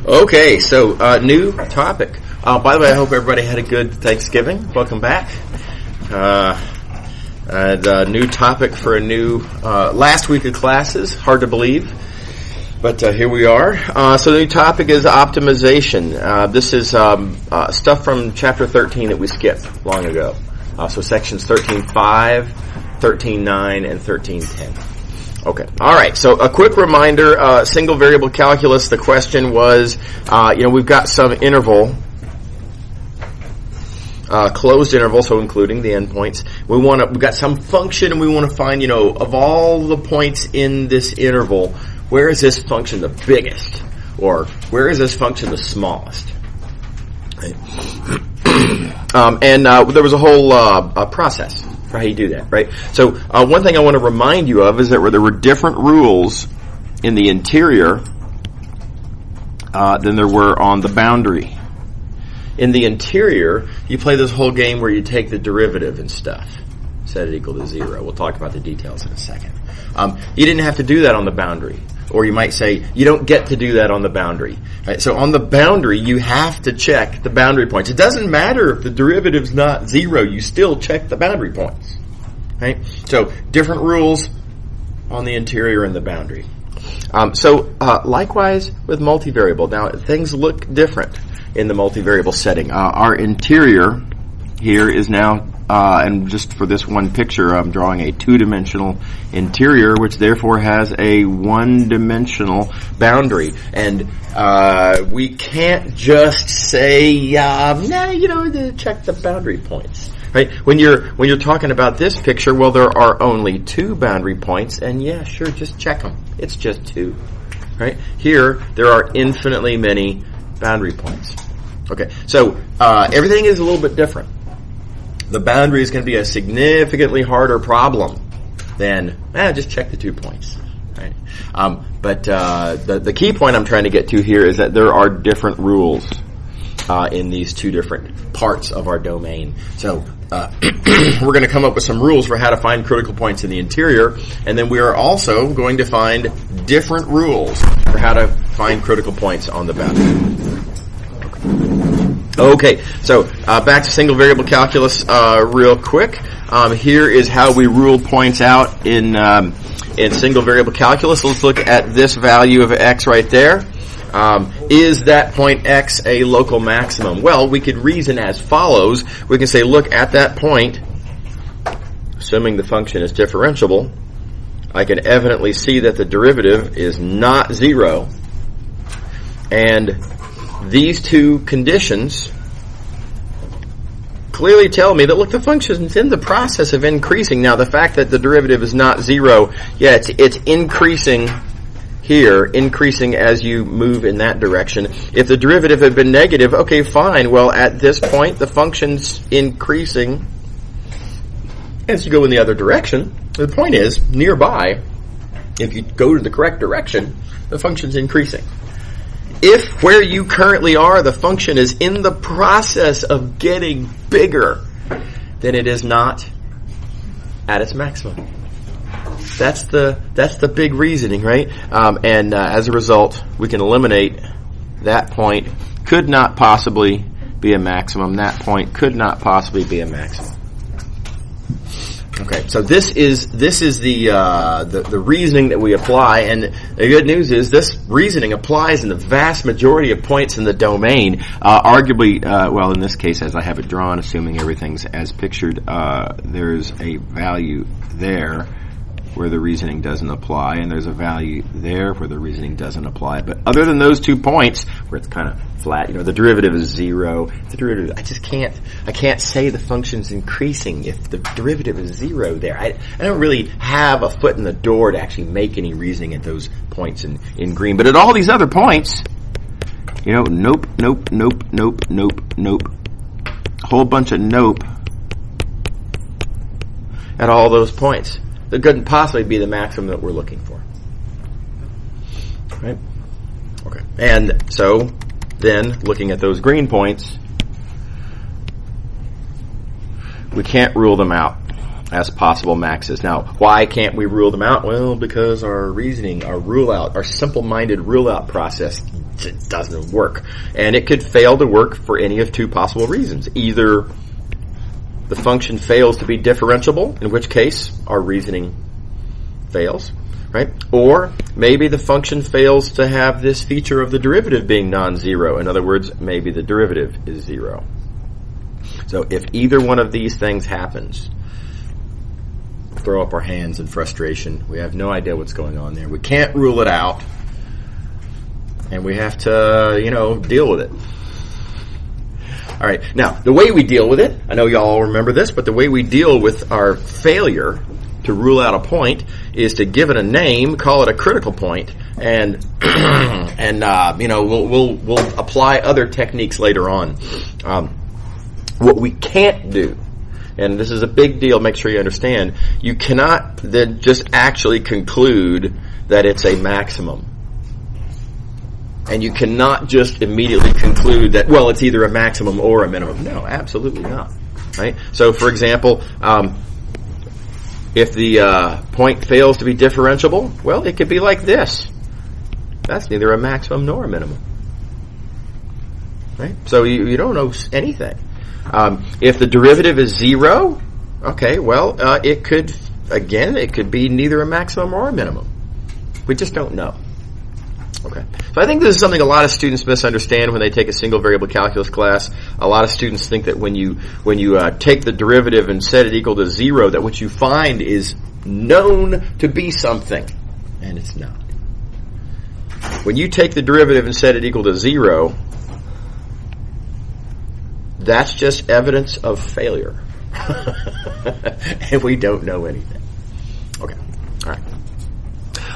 Okay, so new topic. By the way, I hope everybody had a good Thanksgiving. Welcome back. And new topic for a new last week of classes. Hard to believe, but here we are. So the new topic is optimization. This is stuff from chapter 13 that we skipped long ago. So sections 13.5, 13.9, and 13.10. Okay. All right. So a quick reminder, single variable calculus, the question was, we've got some interval, closed interval, so including the endpoints. We've got some function and we want to find, of all the points in this interval, where is this function the biggest? Or where is this function the smallest? Right. There was a whole process for how you do that, right? So one thing I want to remind you of is that there were different rules in the interior than there were on the boundary. In the interior, you play this whole game where you take the derivative and stuff, set it equal to 0. We'll talk about the details in a second. You didn't have to do that on the boundary. Or you might say, you don't get to do that on the boundary. Right? So on the boundary, you have to check the boundary points. It doesn't matter if the derivative's not 0, you still check the boundary points. Right? So different rules on the interior and the boundary. Likewise with multivariable. Now, things look different in the multivariable setting. Our interior here is now, and just for this one picture, I'm drawing a two-dimensional interior, which therefore has a one-dimensional boundary. And we can't just say, check the boundary points. Right? When you're talking about this picture, well, there are only two boundary points, and yeah, sure, just check them. It's just two. Right? Here, there are infinitely many boundary points. Okay, so everything is a little bit different. The boundary is going to be a significantly harder problem than just check the 2 points. Right? But the key point I'm trying to get to here is that there are different rules in these two different parts of our domain. So we're going to come up with some rules for how to find critical points in the interior, and then we are also going to find different rules for how to find critical points on the boundary. Okay, so back to single variable calculus real quick. Here is how we rule points out in single variable calculus. Let's look at this value of x right there. Is that point x a local maximum? Well, we could reason as follows. We can say, look, at that point, assuming the function is differentiable, I can evidently see that the derivative is not 0. And these two conditions clearly tell me that, look, the function is in the process of increasing. Now, the fact that the derivative is not 0, it's increasing here, increasing as you move in that direction. If the derivative had been negative, okay, fine. Well, at this point, the function's increasing as you go in the other direction. The point is, nearby, if you go to the correct direction, the function's increasing. If where you currently are, the function is in the process of getting bigger, then it is not at its maximum. That's the big reasoning, right? And as a result, we can eliminate that point. Could not possibly be a maximum. That point could not possibly be a maximum. Okay, so this is the reasoning that we apply, and the good news is this reasoning applies in the vast majority of points in the domain. Arguably, in this case, as I have it drawn, assuming everything's as pictured, there's a value there where the reasoning doesn't apply, and there's a value there where the reasoning doesn't apply. But other than those 2 points, where it's kind of flat, the derivative is 0. The derivative, I can't say the function's increasing if the derivative is 0 there. I don't really have a foot in the door to actually make any reasoning at those points in green. But at all these other points, nope. A whole bunch of nope at all those points. That couldn't possibly be the maximum that we're looking for. Right? Okay. And so, then, looking at those green points, we can't rule them out as possible maxes. Now, why can't we rule them out? Well, because our reasoning, our rule out, our simple-minded rule out process it doesn't work. And it could fail to work for any of two possible reasons. Either the function fails to be differentiable, in which case our reasoning fails, right? Or maybe the function fails to have this feature of the derivative being non-zero. In other words, maybe the derivative is zero. So if either one of these things happens, throw up our hands in frustration. We have no idea what's going on there. We can't rule it out. And we have to, deal with it. All right. Now, the way we deal with it, I know you all remember this, but the way we deal with our failure to rule out a point is to give it a name, call it a critical point, and we'll apply other techniques later on. What we can't do, and this is a big deal, make sure you understand, you cannot then just actually conclude that it's a maximum. And you cannot just immediately conclude that, well, it's either a maximum or a minimum. No, absolutely not. Right? So, for example, if the point fails to be differentiable, well, it could be like this. That's neither a maximum nor a minimum. Right? So you don't know anything. If the derivative is zero, okay, well, it could be neither a maximum or a minimum. We just don't know. Okay. So I think this is something a lot of students misunderstand when they take a single variable calculus class. A lot of students think that when you take the derivative and set it equal to zero, that what you find is known to be something, and it's not. When you take the derivative and set it equal to zero, that's just evidence of failure. And we don't know anything. Okay. All right.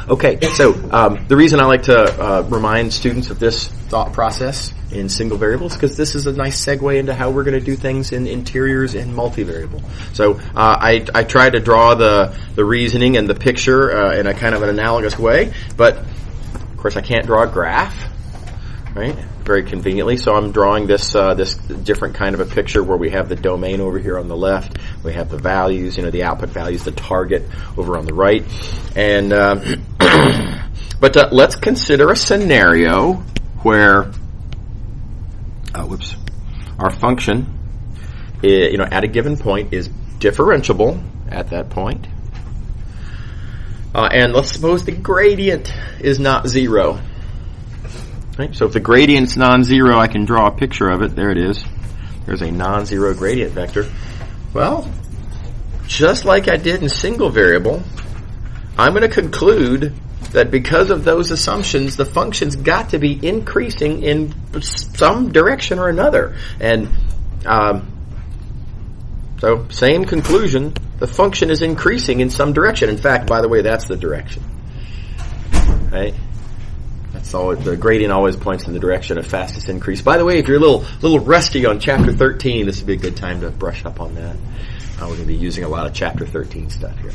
Okay, so the reason I like to remind students of this thought process in single variables, because this is a nice segue into how we're going to do things in interiors and multivariable. So I try to draw the reasoning and the picture in a kind of an analogous way, but of course I can't draw a graph, right? Very conveniently, so I'm drawing this different kind of a picture where we have the domain over here on the left, we have the values, the output values, the target over on the right, and but let's consider a scenario where our function, at a given point is differentiable at that point, and let's suppose the gradient is not zero. Right, so if the gradient's non-zero, I can draw a picture of it. There it is. There's a non-zero gradient vector. Well, just like I did in single variable, I'm going to conclude that because of those assumptions, the function's got to be increasing in some direction or another. And so, same conclusion, the function is increasing in some direction. In fact, by the way, that's the direction. Right? So the gradient always points in the direction of fastest increase. By the way, if you're a little rusty on Chapter 13, this would be a good time to brush up on that. We're going to be using a lot of Chapter 13 stuff here.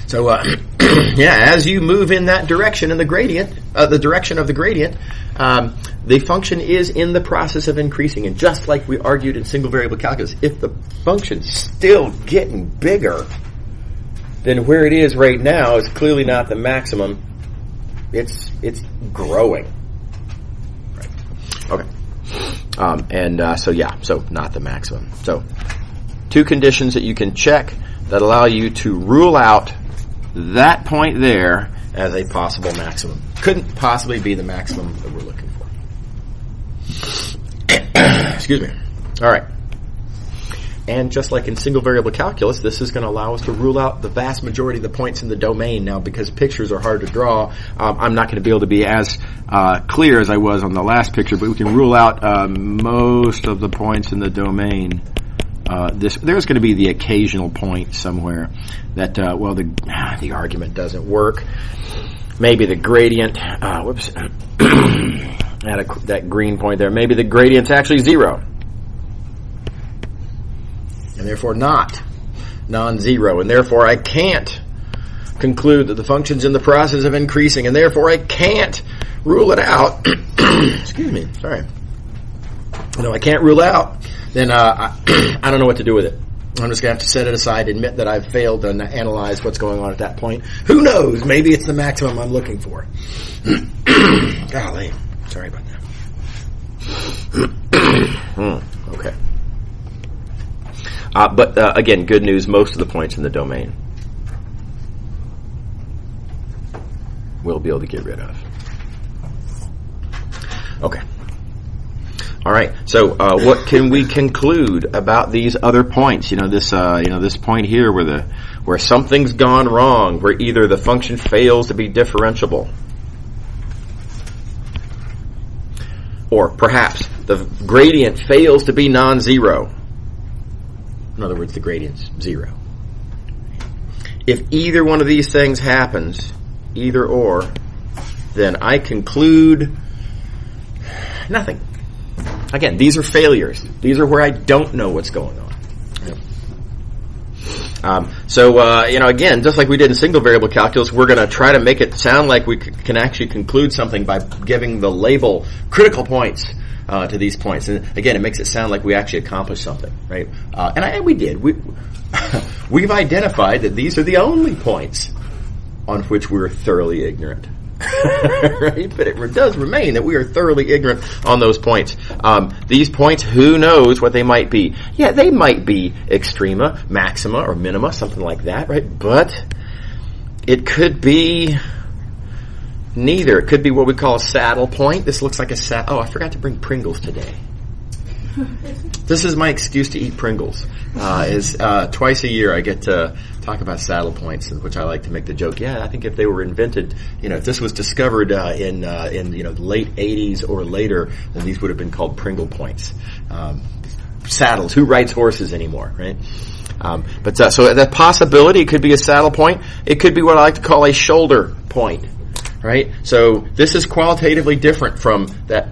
So, as you move in that direction in the gradient, the direction of the gradient, the function is in the process of increasing. And just like we argued in single variable calculus, if the function's still getting bigger, then where it is right now is clearly not the maximum. It's growing. Right. Okay. So not the maximum. So two conditions that you can check that allow you to rule out that point there as a possible maximum. Couldn't possibly be the maximum that we're looking for. Excuse me. All right. And just like in single variable calculus, this is going to allow us to rule out the vast majority of the points in the domain. Now, because pictures are hard to draw, I'm not going to be able to be as clear as I was on the last picture, but we can rule out most of the points in the domain. There's going to be the occasional point somewhere that, the argument doesn't work. Maybe the gradient, that green point there, maybe the gradient's actually zero. And therefore not non-zero, and therefore I can't conclude that the function's in the process of increasing, and therefore I can't rule it out. Excuse me, sorry. No, I can't rule out. Then I don't know what to do with it. I'm just going to have to set it aside, admit that I've failed to analyze what's going on at that point. Who knows? Maybe it's the maximum I'm looking for. Golly, sorry about that. Okay. But again, good news, most of the points in the domain we'll be able to get rid of. Okay. All right. So, what can we conclude about these other points? This point here where something's gone wrong, where either the function fails to be differentiable, or perhaps the gradient fails to be non-zero. In other words, the gradient's 0. If either one of these things happens, either or, then I conclude nothing. Again, these are failures. These are where I don't know what's going on. Again, just like we did in single variable calculus, we're going to try to make it sound like we can actually conclude something by giving the label critical points to these points. And again, it makes it sound like we actually accomplished something, right? And we did. We've identified that these are the only points on which we're thoroughly ignorant. Right? But it does remain that we are thoroughly ignorant on those points. These points, who knows what they might be? Yeah, they might be extrema, maxima, or minima, something like that, right? But it could be neither. It could be what we call a saddle point. This looks like a saddle. Oh, I forgot to bring Pringles today. This is my excuse to eat Pringles. Twice a year I get to talk about saddle points, which I like to make the joke. Yeah, I think if they were invented, if this was discovered in the late 80s or later, then these would have been called Pringle points. Saddles. Who rides horses anymore, right? So that possibility, it could be a saddle point. It could be what I like to call a shoulder point, right? So this is qualitatively different from that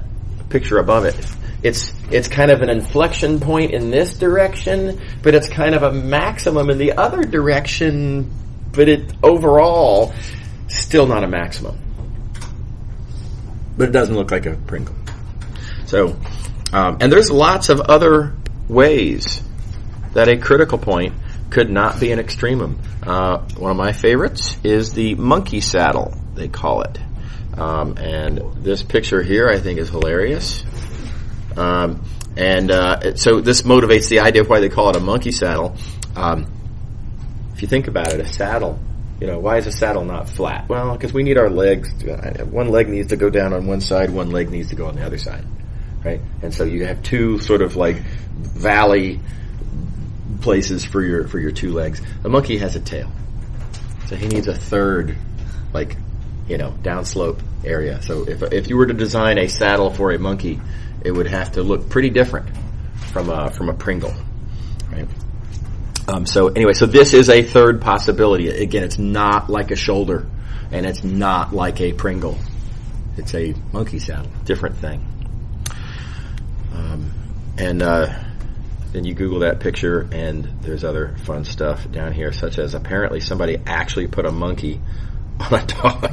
picture above it. It's kind of an inflection point in this direction, but it's kind of a maximum in the other direction, but it overall still not a maximum. But it doesn't look like a Pringle. So, and there's lots of other ways that a critical point could not be an extremum. One of my favorites is the monkey saddle, they call it. And this picture here I think is hilarious. So this motivates the idea of why they call it a monkey saddle. If you think about it, a saddle, why is a saddle not flat? Well, because we need our legs. One leg needs to go down on one side, one leg needs to go on the other side, right? And so you have two sort of like valley places for your two legs. A monkey has a tail, so he needs a third, downslope area. So if you were to design a saddle for a monkey, it would have to look pretty different from a Pringle, right? So this is a third possibility. Again, it's not like a shoulder, and it's not like a Pringle. It's a monkey saddle, different thing. Then you Google that picture, and there's other fun stuff down here, such as apparently somebody actually put a monkey on a dog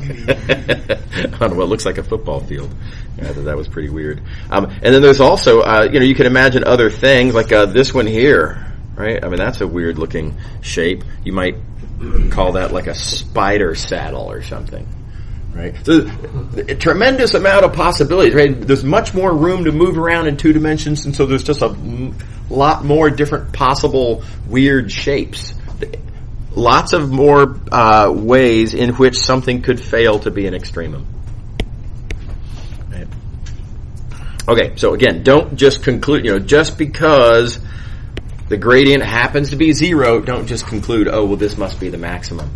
on what looks like a football field. Yeah, that was pretty weird. And then there's also, you can imagine other things like this one here, right? I mean, that's a weird looking shape. You might call that like a spider saddle or something, right? So, a tremendous amount of possibilities, right? There's much more room to move around in 2 dimensions, and so there's just a lot more different possible weird shapes. Lots of more ways in which something could fail to be an extremum. Right. Okay, so again, don't just conclude, just because the gradient happens to be 0, don't just conclude, this must be the maximum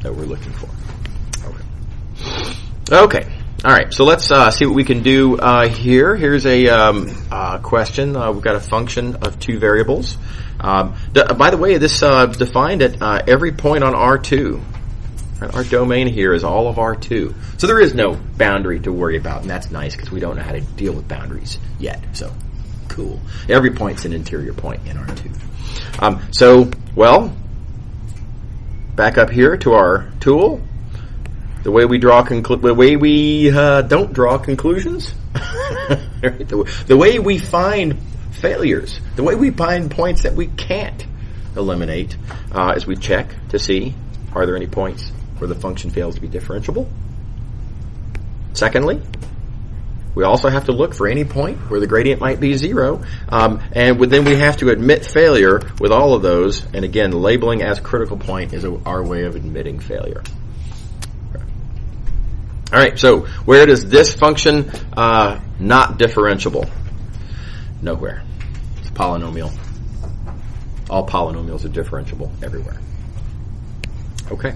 that we're looking for. Okay. All right, so let's see what we can do here. Here's a question. We've got a function of 2 variables. By the way, this is defined at every point on R2. Right? Our domain here is all of R2. So there is no boundary to worry about, and that's nice because we don't know how to deal with boundaries yet. So, cool. Every point's an interior point in R2. Back up here to our tool. The way we draw the way we don't draw conclusions, right? The way we find failures, the way we find points that we can't eliminate, is we check to see, are there any points where the function fails to be differentiable? Secondly, We also have to look for any point where the gradient might be 0. And then we have to admit failure with all of those. And again, labeling as critical point is our way of admitting failure. All right, so where does this function not differentiable? Nowhere. It's a polynomial. All polynomials are differentiable everywhere. Okay.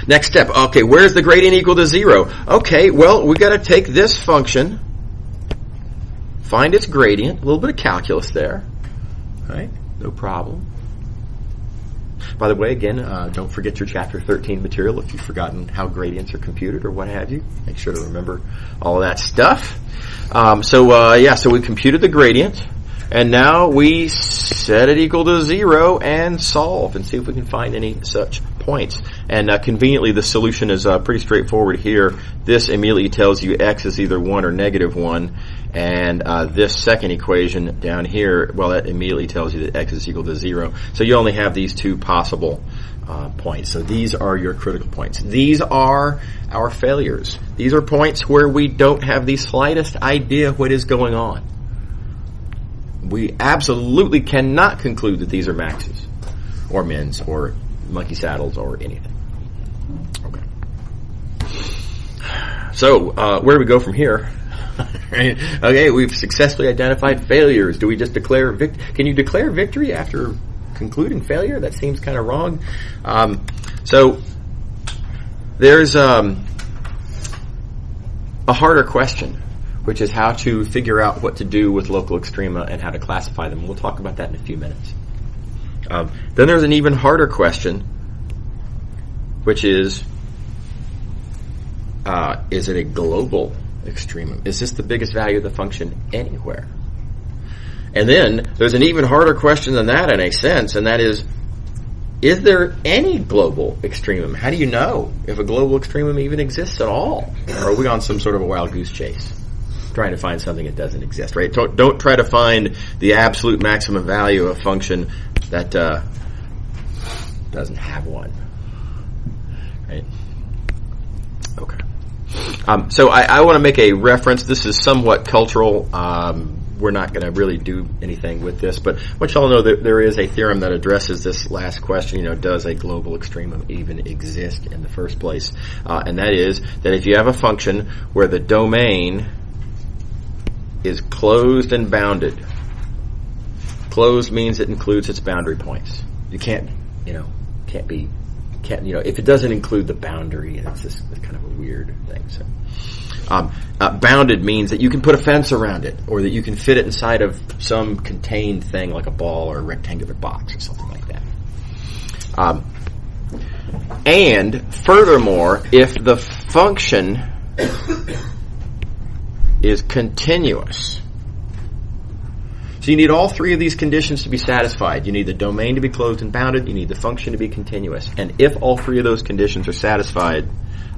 Next step. Okay, where's the gradient equal to 0? Okay, well, we got to take this function, find its gradient, a little bit of calculus there. All right, no problem. By the way, again, don't forget your Chapter 13 material if you've forgotten how gradients are computed or what have you. Make sure to remember all of that stuff. So we computed the gradient, and now we set it equal to 0 and solve and see if we can find any such points. And conveniently, the solution is pretty straightforward here. This immediately tells you x is either 1 or negative 1. And this second equation down here, well, that immediately tells you that x is equal to 0. So you only have these two possible points. So these are your critical points. These are our failures. These are points where we don't have the slightest idea what is going on. We absolutely cannot conclude that these are maxes or mins or monkey saddles or anything. Okay. So where do we go from here? Okay, we've successfully identified failures. Do we just declare Can you declare victory after concluding failure? That seems kind of wrong. So there's a harder question, which is how to figure out what to do with local extrema and how to classify them. We'll talk about that in a few minutes. Then there's an even harder question, which is it a global extremum? Is this the biggest value of the function anywhere? And then there's an even harder question than that in a sense, and that is there any global extremum? How do you know if a global extremum even exists at all? Or are we on some sort of a wild goose chase, trying to find something that doesn't exist, right? Don't try to find the absolute maximum value of a function that doesn't have one, right? Okay. So I want to make a reference. This is somewhat cultural. We're not going to really do anything with this, but I want you all to know that there is a theorem that addresses this last question. Does a global extremum even exist in the first place? And that is that if you have a function where the domain is closed and bounded, closed means it includes its boundary points. You can't if it doesn't include the boundary, it's just kind of a weird thing. So, bounded means that you can put a fence around it, or that you can fit it inside of some contained thing like a ball or a rectangular box or something like that. And furthermore, if the function is continuous, so you need all three of these conditions to be satisfied. You need the domain to be closed and bounded. You need the function to be continuous. And if all three of those conditions are satisfied,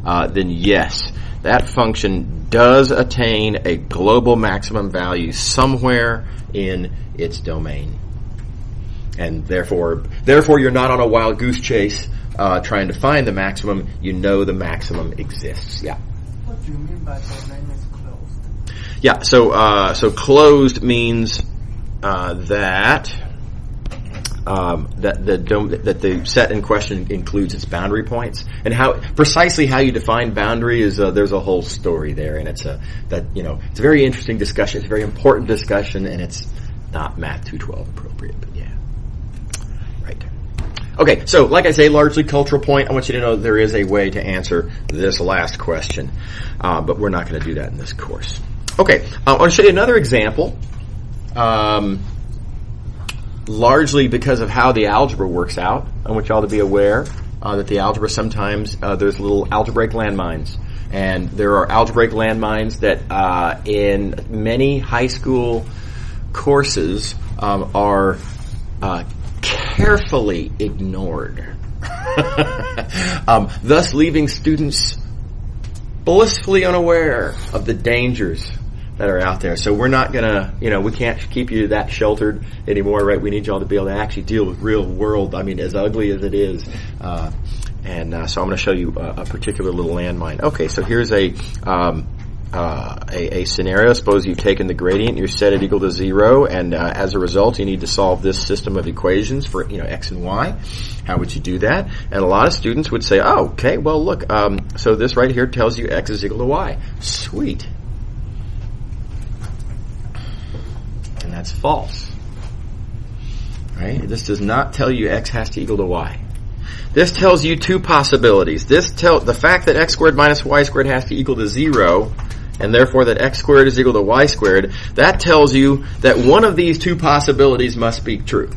then yes, that function does attain a global maximum value somewhere in its domain. And therefore you're not on a wild goose chase trying to find the maximum. You know the maximum exists. Yeah. What do you mean by domain is closed? Yeah. So closed means that the set in question includes its boundary points, and precisely how you define boundary is there's a whole story there, and it's a very interesting discussion. It's a very important discussion, and it's not Math 212 appropriate, but yeah, right. Okay, so like I say, largely cultural point. I want you to know there is a way to answer this last question, but we're not going to do that in this course. Okay, I want to show you another example. Largely because of how the algebra works out. I want y'all to be aware that the algebra sometimes there's little algebraic landmines, and there are algebraic landmines that in many high school courses are carefully ignored, thus leaving students blissfully unaware of the dangers that are out there. So we're not gonna, we can't keep you that sheltered anymore, right? We need y'all to be able to actually deal with real world, as ugly as it is. So I'm gonna show you a particular little landmine. Okay, so here's a a scenario. Suppose you've taken the gradient, you set it equal to 0, and as a result, you need to solve this system of equations for x and y. How would you do that? And a lot of students would say, oh, okay, well, look, so this right here tells you x is equal to y. Sweet. And that's false. Right? This does not tell you x has to equal to y. This tells you two possibilities. The fact that x squared minus y squared has to equal to 0, and therefore that x squared is equal to y squared, that tells you that one of these two possibilities must be true.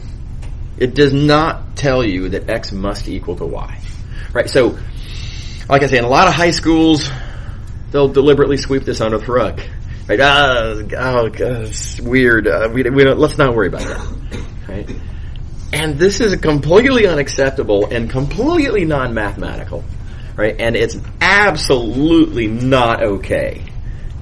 It does not tell you that x must equal to y. Right? So, like I say, in a lot of high schools, they'll deliberately sweep this under the rug. Right? It's weird. We don't, let's not worry about that. Right? And this is completely unacceptable and completely non-mathematical, right? And it's absolutely not okay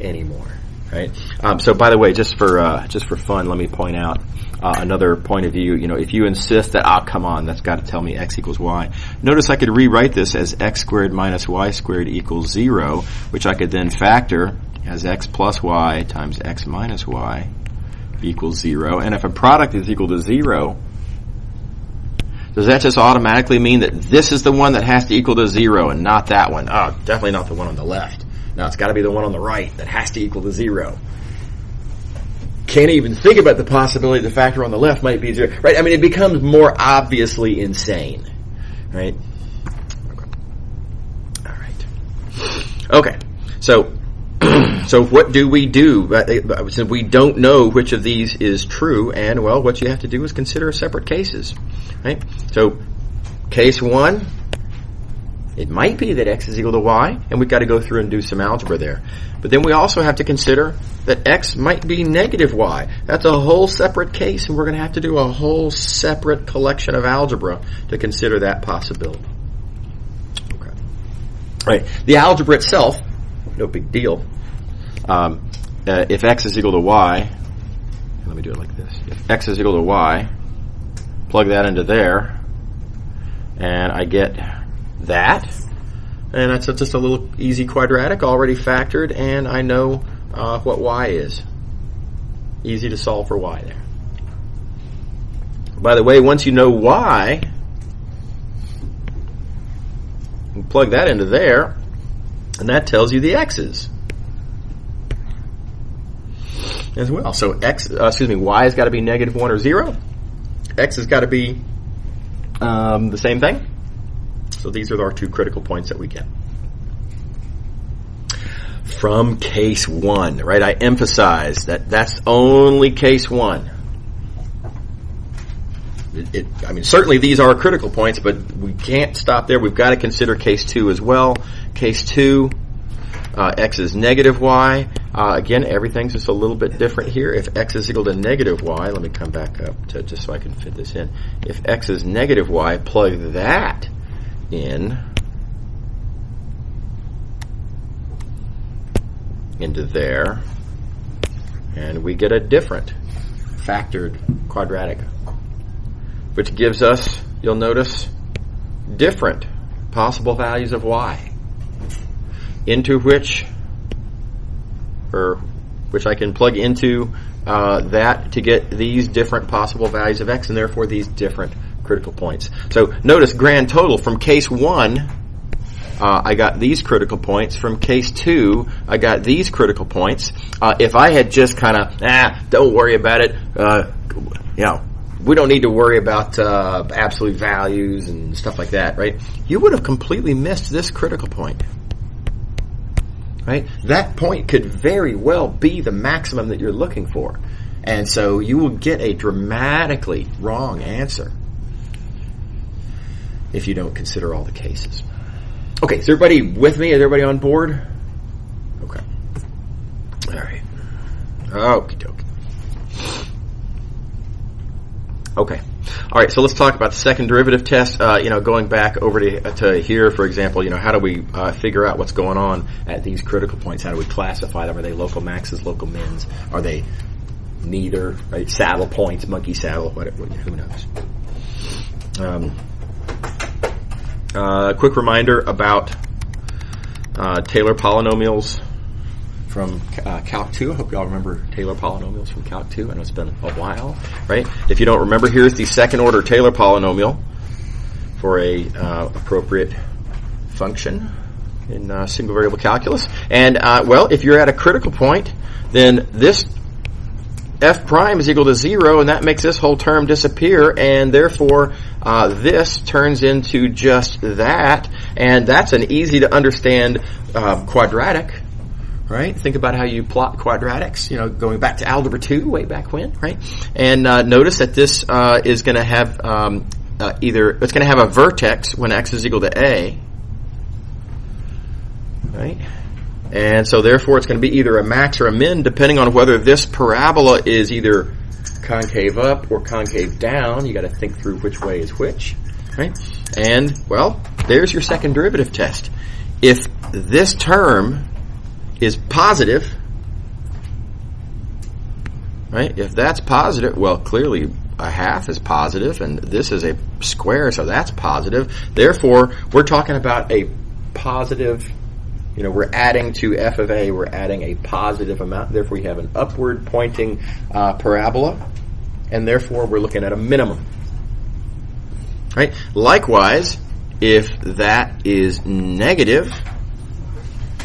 anymore, right? So, by the way, just for fun, let me point out another point of view. If you insist that, come on, that's got to tell me x equals y. Notice I could rewrite this as x squared minus y squared equals 0, which I could then factor as x plus y times x minus y equals 0. And if a product is equal to 0, does that just automatically mean that this is the one that has to equal to 0 and not that one? Oh, definitely not the one on the left. No, it's got to be the one on the right that has to equal to 0. Can't even think about the possibility the factor on the left might be 0. Right? I mean, it becomes more obviously insane. Right? All right. Okay. So what do we do? Since we don't know which of these is true, and, well, what you have to do is consider separate cases. Right? So, case 1, it might be that x is equal to y, and we've got to go through and do some algebra there. But then we also have to consider that x might be negative y. That's a whole separate case, and we're going to have to do a whole separate collection of algebra to consider that possibility. Okay. Right. The algebra itself, no big deal. If x is equal to y, let me do it like this. If x is equal to y, plug that into there, and I get that. And that's just a little easy quadratic already factored, and I know what y is. Easy to solve for y there. By the way, once you know y, you plug that into there, and that tells you the x's as well. So y has got to be negative 1 or 0. X has got to be the same thing. So these are our two critical points that we get from case 1, right? I emphasize that that's only case 1. Certainly these are critical points, but we can't stop there. We've got to consider case 2 as well. Case 2, x is negative y. Again, everything's just a little bit different here. If x is equal to negative y, let me come back up to just so I can fit this in. If x is negative y, plug that into there, and we get a different factored quadratic, which gives us, you'll notice, different possible values of y, into which I can plug into that to get these different possible values of x, and therefore these different critical points. So notice grand total from case 1, I got these critical points. From case 2, I got these critical points. If I had just kind of, don't worry about it, we don't need to worry about absolute values and stuff like that, right? You would have completely missed this critical point. Right? That point could very well be the maximum that you're looking for. And so you will get a dramatically wrong answer if you don't consider all the cases. Okay, is everybody with me? Is everybody on board? Okay. All right. Okie dokie. Okay. All right, so let's talk about the second derivative test. Going back over to here, for example, how do we figure out what's going on at these critical points? How do we classify them? Are they local maxes, local mins? Are they neither? Right? Saddle points, monkey saddle, who knows? Quick reminder about Taylor polynomials from Calc 2. I hope you all remember Taylor polynomials from Calc 2. I know it's been a while, right? If you don't remember, here's the second order Taylor polynomial for a appropriate function in single variable calculus. And, well, if you're at a critical point, then this f prime is equal to 0, and that makes this whole term disappear, and therefore this turns into just that, and that's an easy to understand quadratic, right? Think about how you plot quadratics, going back to algebra 2, way back when, right? And notice that this is going to have it's going to have a vertex when x is equal to a, right? And so therefore it's going to be either a max or a min depending on whether this parabola is either concave up or concave down. You got to think through which way is which, right? And, well, there's your second derivative test. If this term is positive, right? If that's positive, well, clearly a half is positive and this is a square, so that's positive. Therefore, we're talking about a positive, we're adding to f of a, we're adding a positive amount. Therefore, we have an upward pointing parabola, and therefore we're looking at a minimum. Right? Likewise, if that is negative,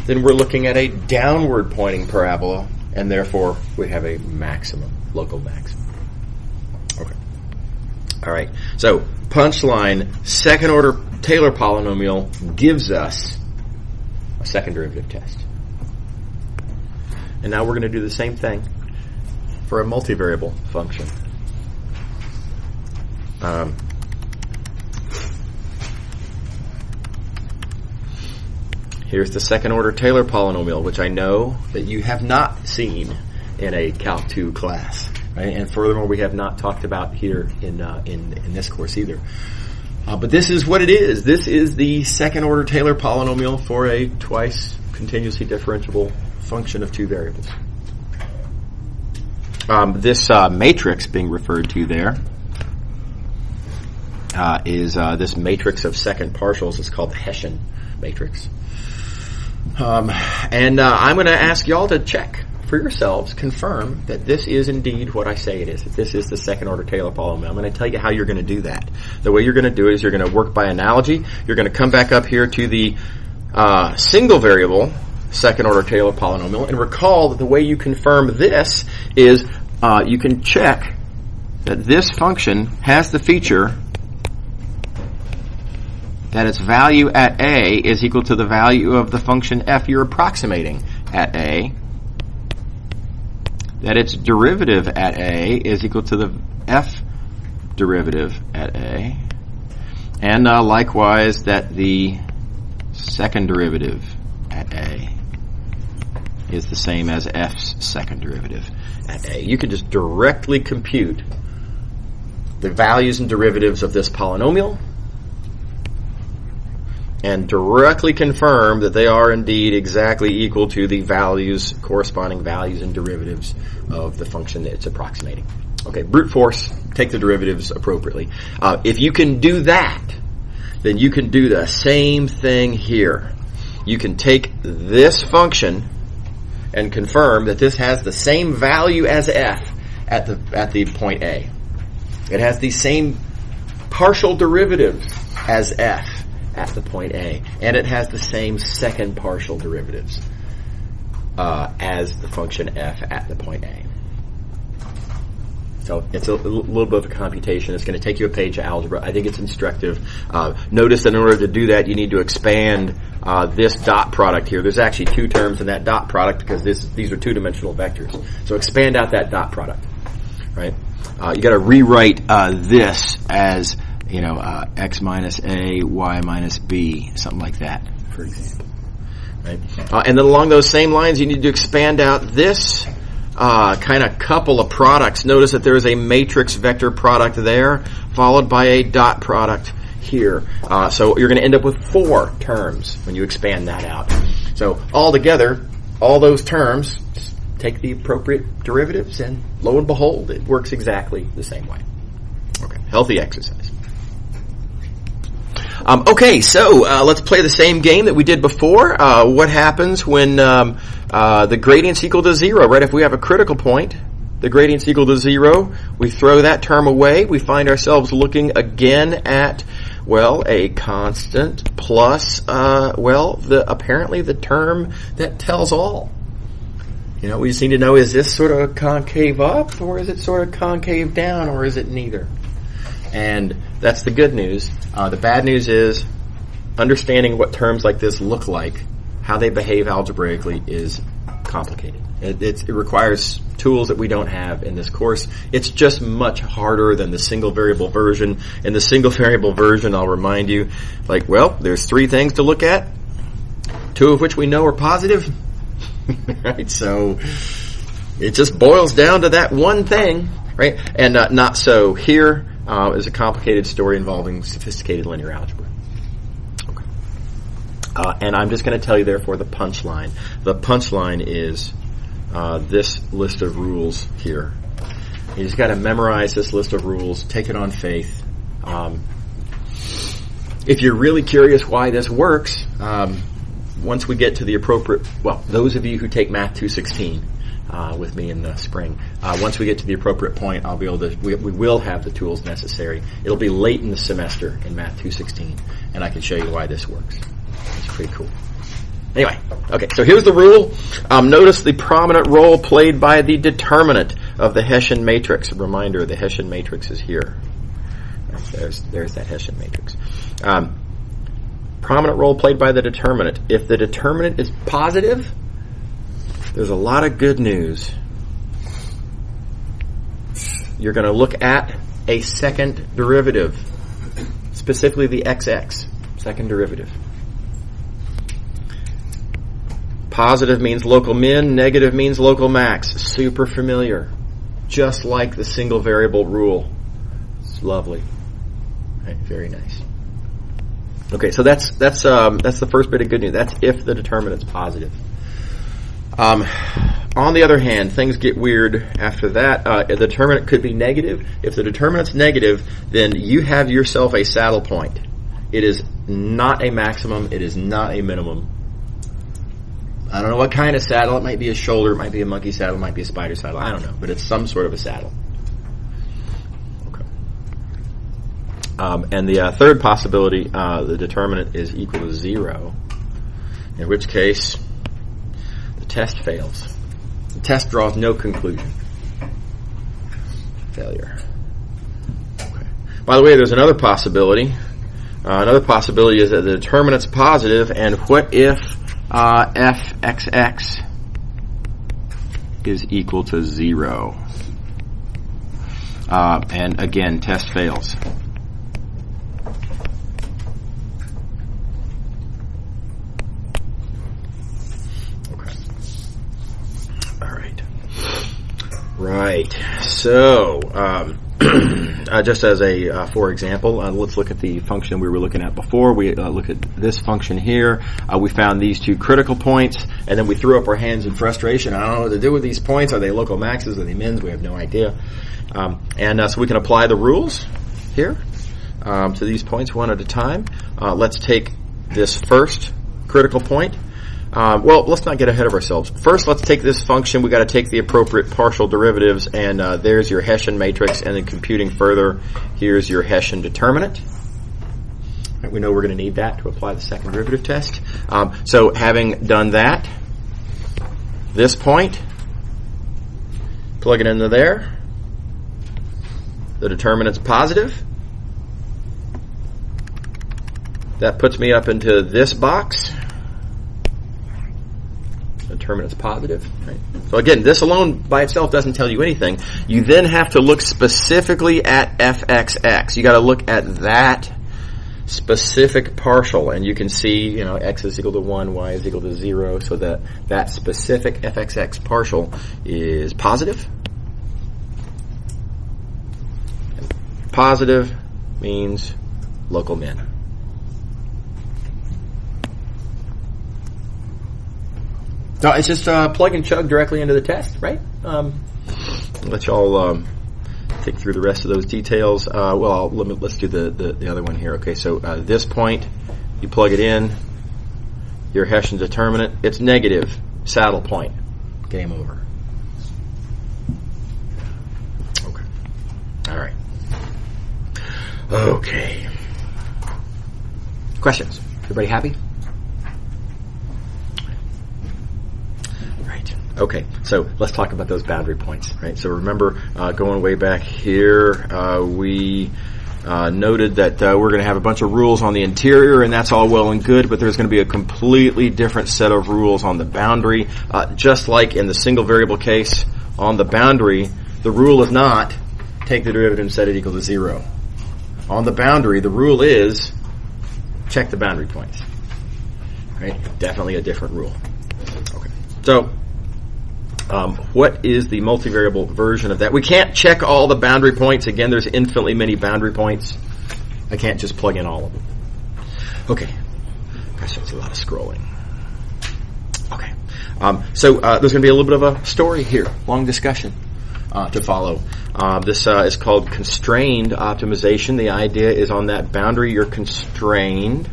then we're looking at a downward pointing parabola, and therefore we have a maximum, local maximum. Okay. All right. So, punchline, second order Taylor polynomial gives us a second derivative test. And now we're going to do the same thing for a multivariable function. Here's the second order Taylor polynomial, which I know that you have not seen in a Calc 2 class, right? And furthermore, we have not talked about here in this course either. But this is what it is. This is the second order Taylor polynomial for a twice continuously differentiable function of two variables. This matrix being referred to there is this matrix of second partials. It's called the Hessian matrix. And I'm going to ask y'all to check for yourselves, confirm that this is indeed what I say it is, that this is the second order Taylor polynomial. I'm going to tell you how you're going to do that. The way you're going to do it is you're going to work by analogy. You're going to come back up here to the single variable second order Taylor polynomial, and recall that the way you confirm this is you can check that this function has the feature that its value at a is equal to the value of the function f you're approximating at a, that its derivative at a is equal to the f derivative at a, and likewise that the second derivative at a is the same as f's second derivative at a. You can just directly compute the values and derivatives of this polynomial and directly confirm that they are indeed exactly equal to the values, corresponding values and derivatives of the function that it's approximating. Okay, brute force, take the derivatives appropriately. If you can do that, then you can do the same thing here. You can take this function and confirm that this has the same value as f at the point A. It has the same partial derivatives as f at the point A, and it has the same second partial derivatives as the function f at the point A. So it's a little bit of a computation. It's going to take you a page of algebra. I think it's instructive. Notice that in order to do that, you need to expand this dot product here. There's actually two terms in that dot product because these are two-dimensional vectors. So expand out that dot product, right? You got to rewrite this as x minus a, y minus b, something like that, for example. Right? And then along those same lines, you need to expand out this kind of couple of products. Notice that there is a matrix vector product there, followed by a dot product here. So you're going to end up with 4 terms when you expand that out. So altogether, all those terms, just take the appropriate derivatives, and lo and behold, it works exactly the same way. Okay, healthy exercise. Okay, so let's play the same game that we did before. What happens when the gradient's equal to 0, right? If we have a critical point, the gradient's equal to 0, we throw that term away. We find ourselves looking again at, well, a constant plus, apparently the term that tells all. You know, we just need to know, is this sort of concave up, or is it sort of concave down, or is it neither? And that's the good news. The bad news is understanding what terms like this look like, how they behave algebraically, is complicated. It requires tools that we don't have in this course. It's just much harder than the single variable version. In the single variable version, I'll remind you, like, well, there's 3 things to look at, 2 of which we know are positive. Right? So it just boils down to that one thing, right? And not so. Here is a complicated story involving sophisticated linear algebra. Okay. And I'm just going to tell you, therefore, the punchline. The punchline is this list of rules here. You just got to memorize this list of rules, take it on faith. If you're really curious why this works, once we get to the appropriate, well, those of you who take Math 216 with me in the spring, once we get to the appropriate point, I'll be able to, we will have the tools necessary. It'll be late in the semester in Math 216, and I can show you why this works. It's pretty cool. Anyway, okay, so here's the rule. Notice the prominent role played by the determinant of the Hessian matrix. A reminder, the Hessian matrix is here. There's that Hessian matrix. Prominent role played by the determinant. If the determinant is positive, there's a lot of good news. You're going to look at a second derivative, specifically the xx, second derivative. Positive means local min, negative means local max. Super familiar. Just like the single variable rule. It's lovely. Right, very nice. Okay, so that's the first bit of good news. That's if the determinant's positive. On the other hand, things get weird after that. The determinant could be negative. If the determinant's negative, then you have yourself a saddle point. It is not a maximum. It is not a minimum. I don't know what kind of saddle. It might be a shoulder. It might be a monkey saddle. It might be a spider saddle. I don't know, but it's some sort of a saddle. And the third possibility, the determinant is equal to 0, in which case the test fails. The test draws no conclusion. Failure. Okay. By the way, there's another possibility. Another possibility is that the determinant's positive, and what if fxx is equal to 0? And again, test fails. Right. So, just as a for example, let's look at the function we were looking at before. We look at this function here. We found these 2 critical points, and then we threw up our hands in frustration. I don't know what to do with these points. Are they local maxes? Are they mins? We have no idea. So we can apply the rules here to these points one at a time. Let's take this first critical point. Let's not get ahead of ourselves. First, let's take this function. We've got to take the appropriate partial derivatives, and there's your Hessian matrix, and then computing further, here's your Hessian determinant. Right, we know we're going to need that to apply the second derivative test. So having done that, this point, plug it into there. The determinant's positive. That puts me up into this box. Determinant's positive. Right? So again, this alone by itself doesn't tell you anything. You then have to look specifically at fxx. You got to look at that specific partial, and you can see, x is equal to 1, y is equal to 0, so that specific fxx partial is positive. Positive means local min. No, it's just plug and chug directly into the test, right? Let y'all tick through the rest of those details. Let's do the other one here. Okay, so this point, you plug it in, your Hessian determinant, it's negative, saddle point, game over. Okay, all right. Okay. Questions? Everybody happy? Right. Okay, so let's talk about those boundary points, right? So remember, going way back here, we noted that we're going to have a bunch of rules on the interior, and that's all well and good, but there's going to be a completely different set of rules on the boundary. Just like in the single variable case, on the boundary, the rule is not take the derivative and set it equal to 0. On the boundary, the rule is check the boundary points. Right? Definitely a different rule. Okay. So, what is the multivariable version of that? We can't check all the boundary points. Again, there's infinitely many boundary points. I can't just plug in all of them. Okay. Gosh, that's a lot of scrolling. Okay. So there's going to be a little bit of a story here. Long discussion to follow. This is called constrained optimization. The idea is on that boundary you're constrained.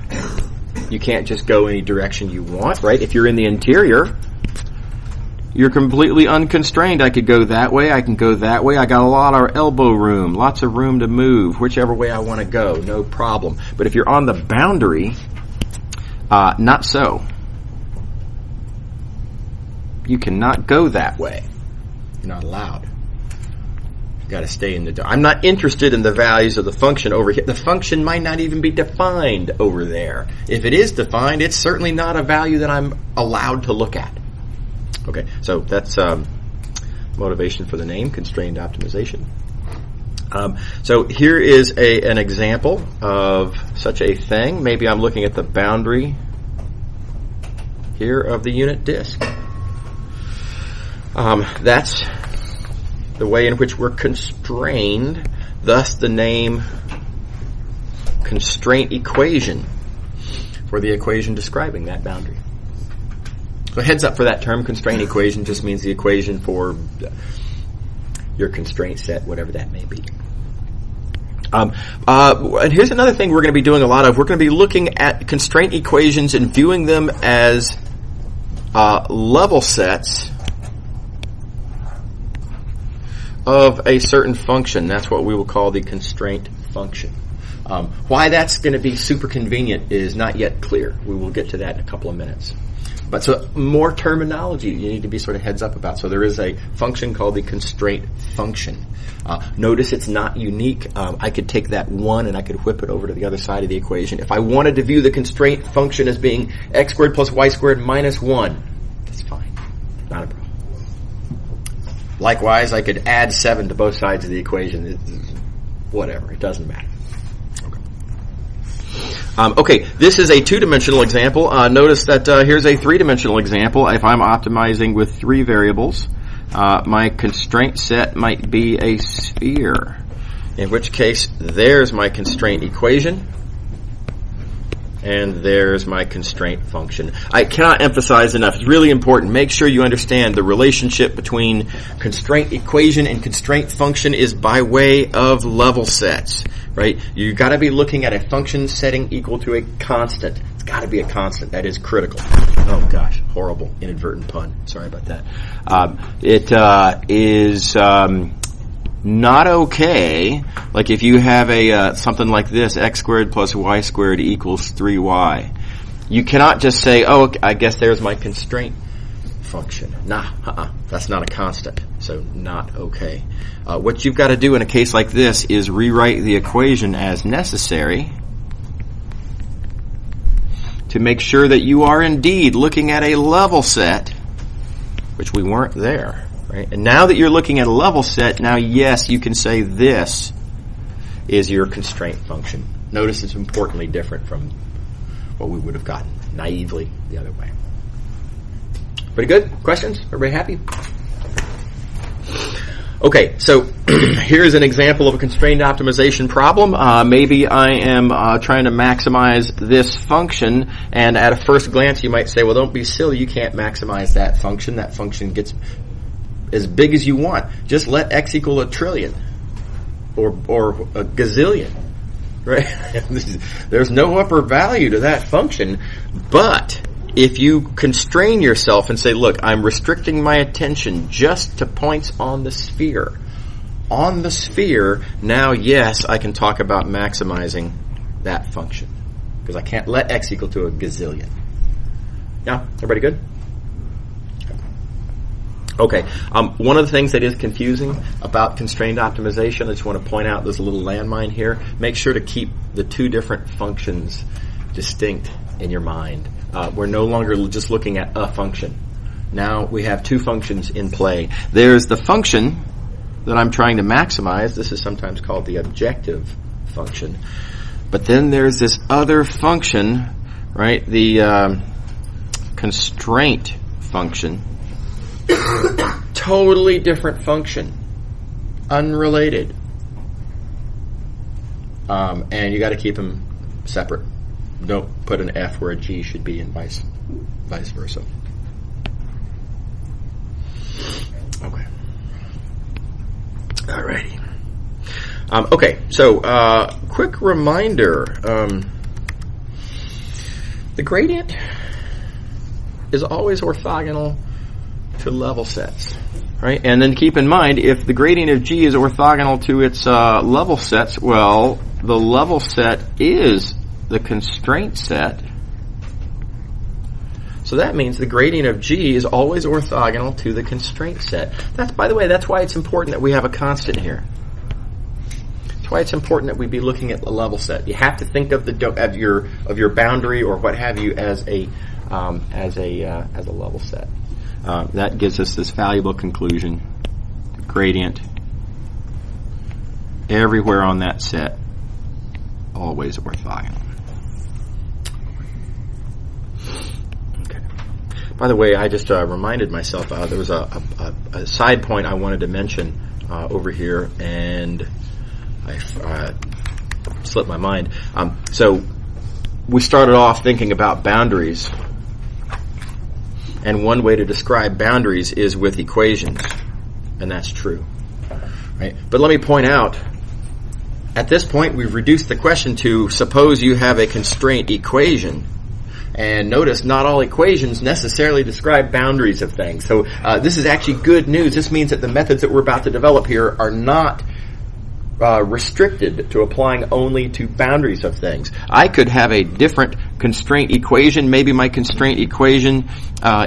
You can't just go any direction you want, right? If you're in the interior, you're completely unconstrained. I could go that way, I can go that way. I got a lot of elbow room, lots of room to move, whichever way I want to go, no problem. But if you're on the boundary, not so. You cannot go that way. You're not allowed. You've got to stay in the... I'm not interested in the values of the function over here. The function might not even be defined over there. If it is defined, it's certainly not a value that I'm allowed to look at. Okay, so that's motivation for the name, constrained optimization. So here is an example of such a thing. Maybe I'm looking at the boundary here of the unit disk. That's the way in which we're constrained, thus the name constraint equation for the equation describing that boundary. So heads up for that term, constraint equation just means the equation for your constraint set, whatever that may be. And here's another thing we're going to be doing a lot of. We're going to be looking at constraint equations and viewing them as level sets of a certain function. That's what we will call the constraint function. Why that's going to be super convenient is not yet clear. We will get to that in a couple of minutes. But so more terminology you need to be sort of heads up about. So there is a function called the constraint function. Notice it's not unique. I could take that one and I could whip it over to the other side of the equation. If I wanted to view the constraint function as being x squared plus y squared minus 1, that's fine. Not a problem. Likewise, I could add 7 to both sides of the equation. Whatever, it doesn't matter. Okay, this is a 2-dimensional example. Notice that here's a 3-dimensional example. If I'm optimizing with 3 variables, my constraint set might be a sphere, in which case there's my constraint equation, and there's my constraint function. I cannot emphasize enough. It's really important. Make sure you understand the relationship between constraint equation and constraint function is by way of level sets, right? You've got to be looking at a function setting equal to a constant. It's got to be a constant. That is critical. Oh gosh, horrible inadvertent pun. Sorry about that. It is not okay, like if you have a something like this, x squared plus y squared equals 3y. You cannot just say, oh, I guess there's my constraint function. That's not a constant, so not okay. What you've got to do in a case like this is rewrite the equation as necessary to make sure that you are indeed looking at a level set, which we weren't there. Right? And now that you're looking at a level set, now yes, you can say this is your constraint function. Notice it's importantly different from what we would have gotten naively the other way. Pretty good? Questions? Everybody happy? Okay, so here's an example of a constrained optimization problem. Maybe I am trying to maximize this function, and at a first glance you might say, well, don't be silly, you can't maximize that function. That function gets as big as you want. Just let x equal 1 trillion. or a gazillion, right? There's no upper value to that function, but if you constrain yourself and say, look, I'm restricting my attention just to points on the sphere. On the sphere, now yes, I can talk about maximizing that function. Because I can't let x equal to a gazillion. Yeah? Everybody good? Okay. One of the things that is confusing about constrained optimization, I just want to point out there's a little landmine here. Make sure to keep the two different functions distinct in your mind. We're no longer just looking at a function. Now we have two functions in play. There's the function that I'm trying to maximize. This is sometimes called the objective function. But then there's this other function, right? The constraint function. Totally different function. Unrelated. And you got to keep them separate. Don't put an F where a G should be and vice versa. Okay. Alrighty. Okay, so quick reminder. The gradient is always orthogonal to level sets. Right? And then keep in mind, if the gradient of G is orthogonal to its level sets, well, the level set is the constraint set. So that means the gradient of G is always orthogonal to the constraint set. That's, by the way, that's why it's important that we have a constant here. That's why it's important that we be looking at the level set. You have to think of your boundary or what have you as a level set. That gives us this valuable conclusion. Gradient everywhere on that set always orthogonal. Okay. By the way, I just reminded myself there was a side point I wanted to mention over here, and I slipped my mind. So we started off thinking about boundaries, and one way to describe boundaries is with equations, and that's true. Right? But let me point out, at this point, we've reduced the question to suppose you have a constraint equation. And notice, not all equations necessarily describe boundaries of things. So this is actually good news. This means that the methods that we're about to develop here are not restricted to applying only to boundaries of things. I could have a different constraint equation. Maybe my constraint equation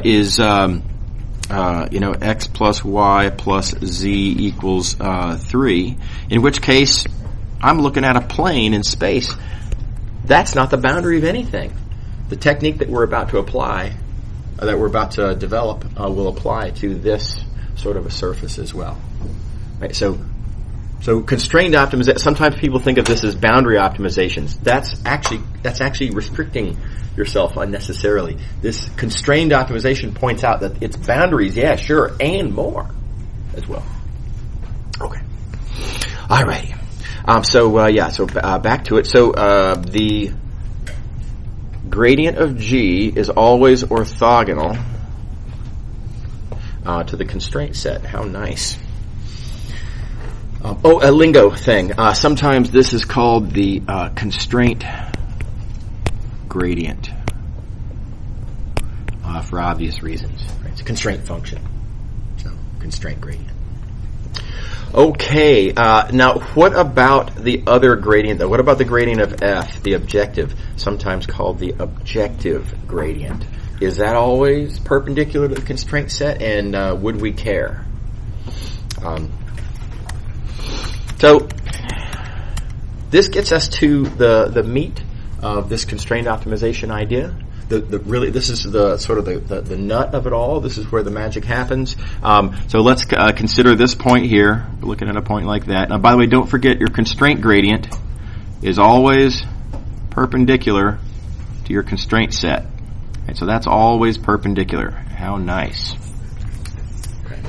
is x plus y plus z equals 3, in which case I'm looking at a plane in space. That's not the boundary of anything. The technique that we're about to apply, that we're about to develop, will apply to this sort of a surface as well. Right, so constrained optimization, sometimes people think of this as boundary optimizations. That's actually restricting yourself unnecessarily. This constrained optimization points out that it's boundaries, yeah, sure, and more as well. Okay. All righty. So back to it. So the gradient of G is always orthogonal to the constraint set. How nice. A lingo thing. Sometimes this is called the constraint gradient for obvious reasons. Right? It's a constraint function. So, constraint gradient. Okay, now what about the other gradient though? What about the gradient of f, the objective, sometimes called the objective gradient? Is that always perpendicular to the constraint set, and would we care? So this gets us to the meat of this constrained optimization idea. This is the sort of the nut of it all. This is where the magic happens. So let's consider this point here. We're looking at a point like that. Now, by the way, don't forget your constraint gradient is always perpendicular to your constraint set. Right, so that's always perpendicular. How nice. Okay.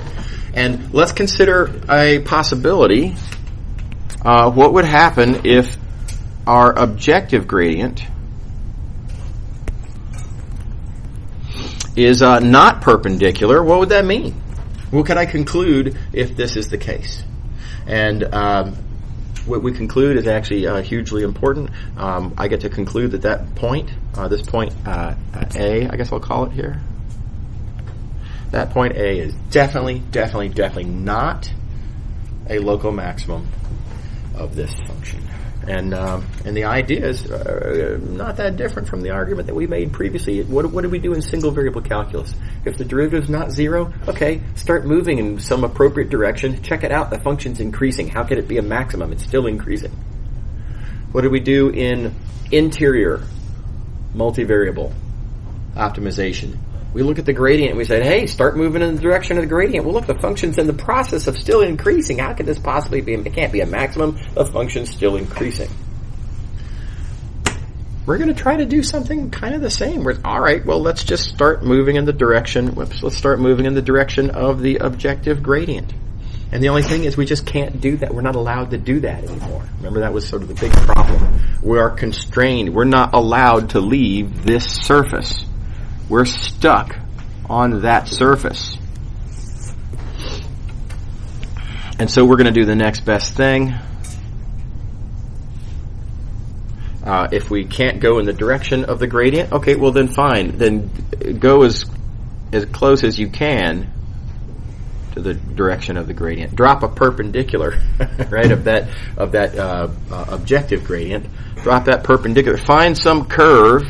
And let's consider a possibility. What would happen if our objective gradient is not perpendicular? What would that mean? What could I conclude if this is the case? And what we conclude is actually hugely important. I get to conclude that point, this point A, I guess I'll call it here. That point A is definitely not a local maximum of this function. And the idea is not that different from the argument that we made previously. What did we do in single variable calculus? If the derivative is not zero, okay, start moving in some appropriate direction. Check it out. The function's increasing. How can it be a maximum? It's still increasing. What did we do in interior multivariable optimization? We look at the gradient and we said, hey, start moving in the direction of the gradient. Well, look, the function's in the process of still increasing. How could this possibly be? It can't be a maximum. The function's still increasing. We're going to try to do something kind of the same. All right, well, let's just start moving in the direction. Let's start moving in the direction of the objective gradient. And the only thing is we just can't do that. We're not allowed to do that anymore. Remember, that was sort of the big problem. We are constrained. We're not allowed to leave this surface. We're stuck on that surface. And so we're going to do the next best thing. If we can't go in the direction of the gradient, okay, well then fine. Then go as close as you can to the direction of the gradient. Drop a perpendicular, right, of that objective gradient. Drop that perpendicular. Find some curve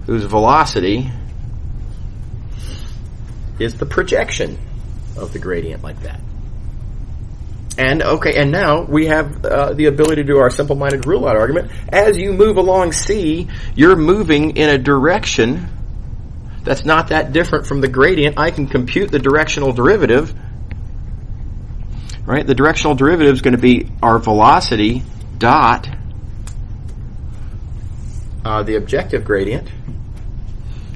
whose velocity is the projection of the gradient like that. And now we have the ability to do our simple-minded rule-out argument. As you move along C, you're moving in a direction that's not that different from the gradient. I can compute the directional derivative. Right? The directional derivative is going to be our velocity dot the objective gradient.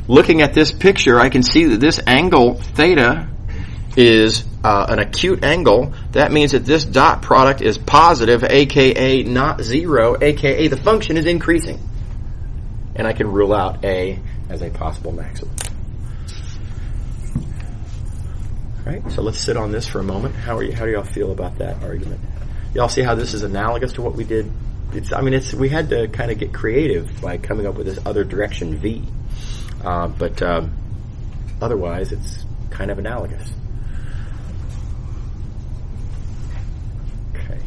Looking at this picture, I can see that this angle theta is an acute angle. That means that this dot product is positive, aka not zero, aka the function is increasing. And I can rule out A as a possible maximum. Right? So let's sit on this for a moment. How do y'all feel about that argument? Y'all see how this is analogous to what we did? We had to kind of get creative by coming up with this other direction V. But otherwise, it's kind of analogous. Okay.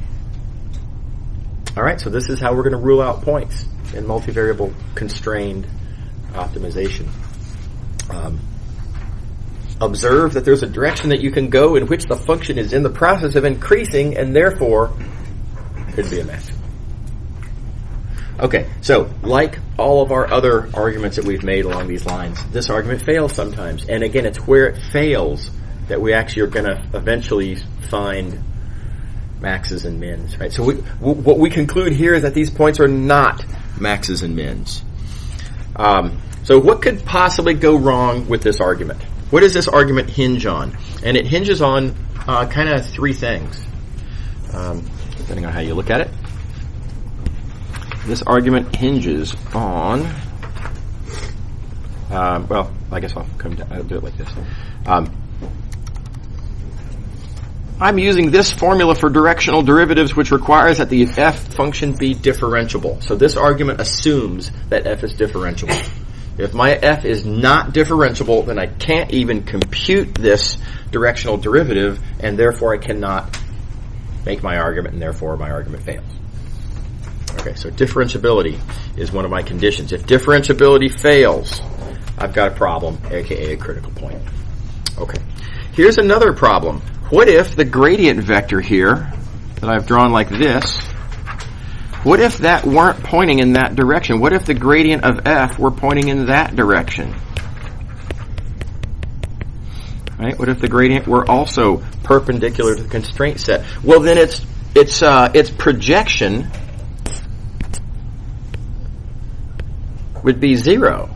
All right, so this is how we're going to rule out points in multivariable constrained optimization. Observe that there's a direction that you can go in which the function is in the process of increasing and therefore could be a maximum. Okay, so like all of our other arguments that we've made along these lines, this argument fails sometimes. And again, it's where it fails that we actually are going to eventually find maxes and mins, right? So what we conclude here is that these points are not maxes and mins. So what could possibly go wrong with this argument? What does this argument hinge on? And it hinges on kind of three things, depending on how you look at it. This argument hinges on, well, I guess I'll do it like this. I'm using this formula for directional derivatives, which requires that the f function be differentiable. So this argument assumes that f is differentiable. If my f is not differentiable, then I can't even compute this directional derivative, and therefore I cannot make my argument, and therefore my argument fails. Okay, so differentiability is one of my conditions. If differentiability fails, I've got a problem, aka a critical point. Okay, here's another problem. What if the gradient vector here, that I've drawn like this, what if that weren't pointing in that direction? What if the gradient of f were pointing in that direction? Right? What if the gradient were also perpendicular to the constraint set? Well, then its projection would be zero.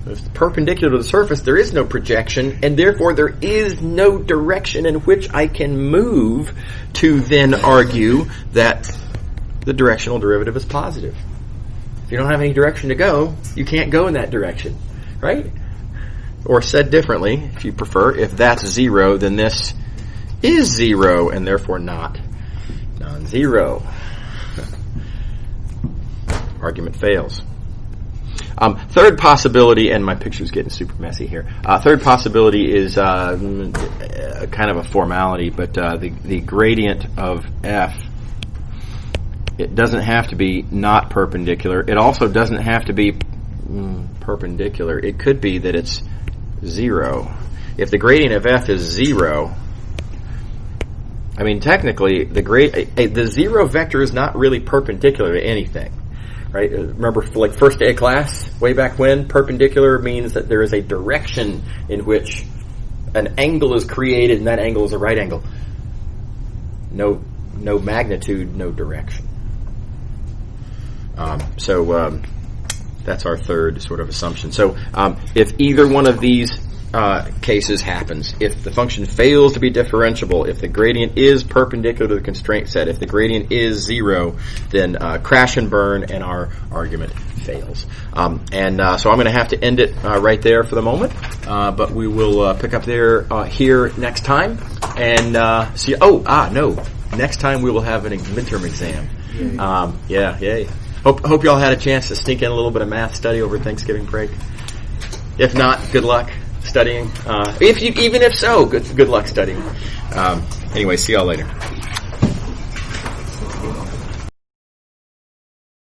If it's perpendicular to the surface, there is no projection, and therefore there is no direction in which I can move to then argue that the directional derivative is positive. If you don't have any direction to go, you can't go in that direction, right? Or said differently, if you prefer, if that's zero, then this is 0 and therefore not non-zero. Argument fails. Third possibility, and my picture's getting super messy here. Third possibility is kind of a formality, but the gradient of f, it doesn't have to be not perpendicular. It also doesn't have to be perpendicular. It could be that it's 0. If the gradient of f is 0, I mean, technically, the 0 vector is not really perpendicular to anything. Right? Remember, like first day of class, way back when, perpendicular means that there is a direction in which an angle is created, and that angle is a right angle. No magnitude, no direction. So that's our third sort of assumption. So if either one of these cases happens, if the function fails to be differentiable, if the gradient is perpendicular to the constraint set, if the gradient is 0, then crash and burn, and our argument fails. So I'm going to have to end it right there for the moment, but we will pick up there here next time and see. No, next time we will have a midterm exam. Yay. Hope y'all had a chance to sneak in a little bit of math study over Thanksgiving break. If not, good luck studying. Even if so, good luck studying. Anyway, see y'all later.